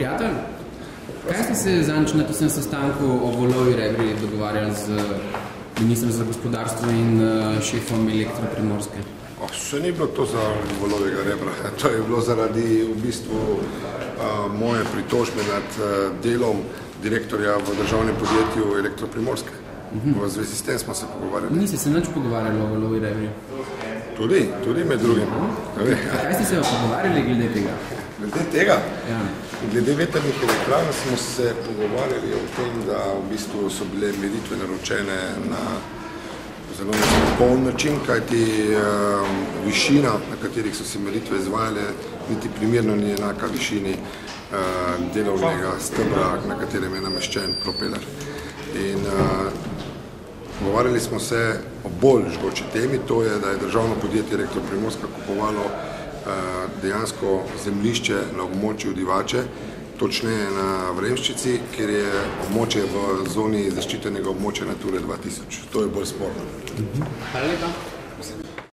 prijatelj, kaj ste se zadnjič na tem sestanku o Volovi Rebri dogovarjali z ministrom za gospodarstvo in šefom Elektro Primorske? Še ni bilo to za Volovega Rebra. To je bilo zaradi v bistvu moje pritožbe nad delom direktorja v državnem podjetju Elektro Primorske. V zvezi s tem smo se pogovarjali. Niste se nič pogovarjali o Volovi Rebri? Tudi med drugim. Kaj ste se pogovarjali glede tega? Glede tega? Ja. Glede vetrnih elektrarn smo se pogovarjali o tem, da v bistvu so bile meritve naročene na zelo nepoln način, kajti višina, na katerih so se meritve izvajale, niti primerno ni enaka višini delovnega stebra, na katerem je nameščen propeler. In pogovarjali smo se o bolj žgoči temi, to je, da je državno podjetje Elektro Primorska kupovalo dejansko zemljišče na območju Divače, točneje na Vremščici, kjer je območje v zoni zaščitenega območja Nature 2000. To je bolj sporno. Hvala lepa.